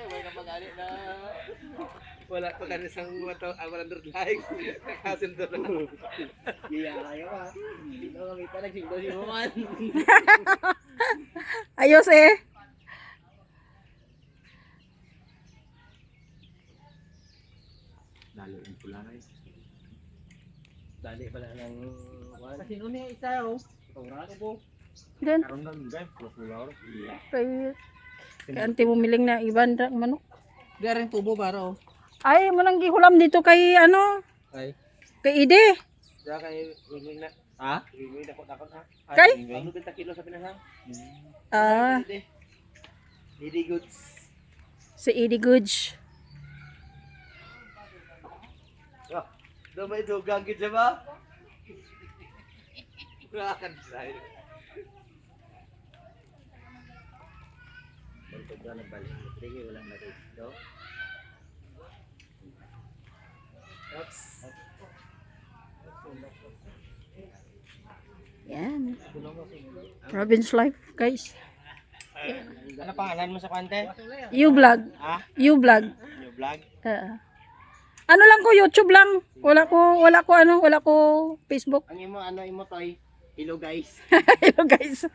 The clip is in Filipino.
may kapag-ali na. Wala pa ka isang wato, 100 likes. Nakasin to na. Iya kayo ah. Hindi na kami pa nagsigdo si Roman. Ayos eh. Dali ang pula na eh. Dali pala ng... Kasi noon yung isa oh. Pagurado po. Then, Karoon lang guys, pula ro. kay anti bumiling na iban ra manok. Garing tubo para oh. Ay, mo nang gihulam dito kay ano, Ay. kay Ide. Diya kay wingwing na. Ha? Wingwing dako-dako na. Kay? Ano 20 kilo sa pinasang? Ah, Hindi goods. si Ide Goods. Oh, do may dugang gid ba? Kan say. Balik ka na balik. Sige, wala na dito. Oops. Yan. Province life, guys. Ano pangalan mo sa kante? You vlog. Ha? You vlog. New vlog? Ano lang ko, YouTube lang. Wala ko Facebook. Ang imo ano imo toy? Hello guys. Hello guys.